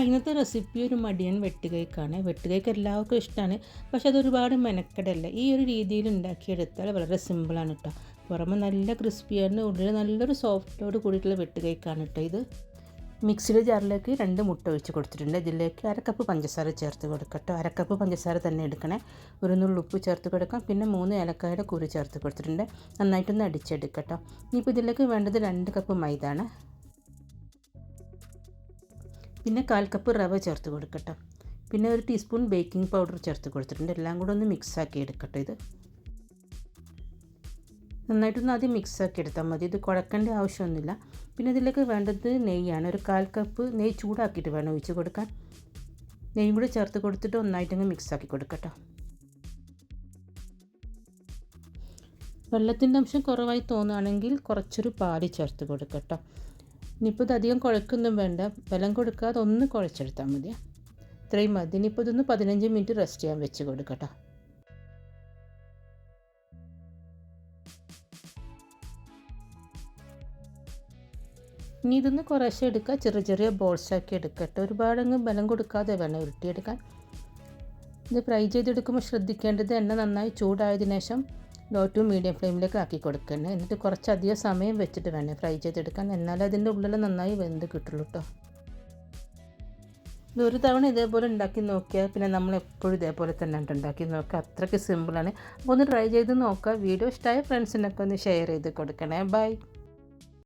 ഇന്നത്തെ റെസിപ്പി ഒരു മടിയൻ വെട്ടുകേക്കാണ്. വെട്ടുകേക്ക് എല്ലാവർക്കും ഇഷ്ടമാണ്, പക്ഷെ അതൊരുപാട് മെനക്കെടല്ല. ഈ ഒരു രീതിയിൽ ഉണ്ടാക്കിയെടുത്താൽ വളരെ സിമ്പിളാണ് കേട്ടോ. പുറമെ നല്ല ക്രിസ്പിയാണ്, ഉള്ളിൽ നല്ലൊരു സോഫ്റ്റോട് കൂടിയിട്ടുള്ള വെട്ടുകേക്കാണ് കേട്ടോ ഇത്. മിക്സിയുടെ ജാറിലേക്ക് 2 മുട്ട ഒഴിച്ച് കൊടുത്തിട്ടുണ്ട്. ഇതിലേക്ക് 1/2 കപ്പ് പഞ്ചസാര ചേർത്ത് കൊടുക്കട്ടോ. 1/2 കപ്പ് പഞ്ചസാര തന്നെ എടുക്കണേ. ഒരു നുള്ളു ഉപ്പ് ചേർത്ത് കൊടുക്കാം. പിന്നെ 3 ഏലക്കായുടെ കുരു ചേർത്ത് കൊടുത്തിട്ടുണ്ട്. നന്നായിട്ടൊന്ന് അടിച്ചെടുക്കട്ടോ. ഇനിയിപ്പോൾ ഇതിലേക്ക് വേണ്ടത് 2 കപ്പ് മൈദാണ്. പിന്നെ 1/4 കപ്പ് റവ ചേർത്ത് കൊടുക്കട്ടോ. പിന്നെ 1 ടീസ്പൂൺ ബേക്കിംഗ് പൗഡർ ചേർത്ത് കൊടുത്തിട്ടുണ്ട്. എല്ലാം കൂടെ ഒന്ന് മിക്സാക്കി എടുക്കട്ടോ. ഇത് നന്നായിട്ടൊന്ന് ആദ്യം മിക്സാക്കി എടുത്താൽ മതി. ഇത് കുഴക്കേണ്ട ആവശ്യമൊന്നുമില്ല. പിന്നെ ഇതിലേക്ക് വേണ്ടത് നെയ്യാണ്. ഒരു 1/4 കപ്പ് നെയ്യ് ചൂടാക്കിയിട്ട് വേണം ഒഴിച്ച് കൊടുക്കാൻ. നെയ്യും കൂടി ചേർത്ത് കൊടുത്തിട്ട് ഒന്നായിട്ടങ്ങ് മിക്സാക്കി കൊടുക്കട്ടോ. വെള്ളത്തിൻ്റെ അംശം കുറവായി തോന്നുകയാണെങ്കിൽ കുറച്ചൊരു പാല് ചേർത്ത് കൊടുക്കട്ടോ. ഇനിയിപ്പോൾ ഇത് അധികം കുഴക്കൊന്നും വേണ്ട, ബലം കൊടുക്കാതെ ഒന്ന് കുഴച്ചെടുത്താൽ മതി. ഇത്രയും മതി. ഇനിയിപ്പോൾ ഇതൊന്ന് 15 മിനിറ്റ് റെസ്റ്റ് ചെയ്യാൻ വെച്ച് കൊടുക്കട്ടോ. ഇനി ഇതൊന്ന് കുറേശ്ശെ എടുക്കുക, ചെറിയ ചെറിയ ബോൾസാക്കി എടുക്കട്ടെ. ഒരുപാടങ്ങ് ബലം കൊടുക്കാതെ വേണം ഉരുട്ടിയെടുക്കാൻ. ഇത് ഫ്രൈ ചെയ്തെടുക്കുമ്പോൾ ശ്രദ്ധിക്കേണ്ടത് എണ്ണ നന്നായി ചൂടായതിനു ശേഷം ലോ ടു മീഡിയം ഫ്ലെയിമിലേക്ക് ആക്കി കൊടുക്കണേ. എന്നിട്ട് കുറച്ചധികം സമയം വെച്ചിട്ട് വേണേ ഫ്രൈ ചെയ്തെടുക്കാൻ, എന്നാലേ അതിൻ്റെ ഉള്ളിൽ നന്നായി വെന്ത് കിട്ടുള്ളൂ കേട്ടോ. ഇതൊരു തവണ ഇതേപോലെ ഉണ്ടാക്കി നോക്കിയാൽ പിന്നെ നമ്മൾ എപ്പോഴും ഇതേപോലെ തന്നെ ഉണ്ടാക്കി നോക്കുക. അത്രയ്ക്ക് സിമ്പിളാണ്. അപ്പോൾ ഒന്ന് ട്രൈ ചെയ്ത് നോക്കുക. വീഡിയോ ഇഷ്ടമായ ഫ്രണ്ട്സിനൊക്കെ ഒന്ന് ഷെയർ ചെയ്ത് കൊടുക്കണേ. ബൈ.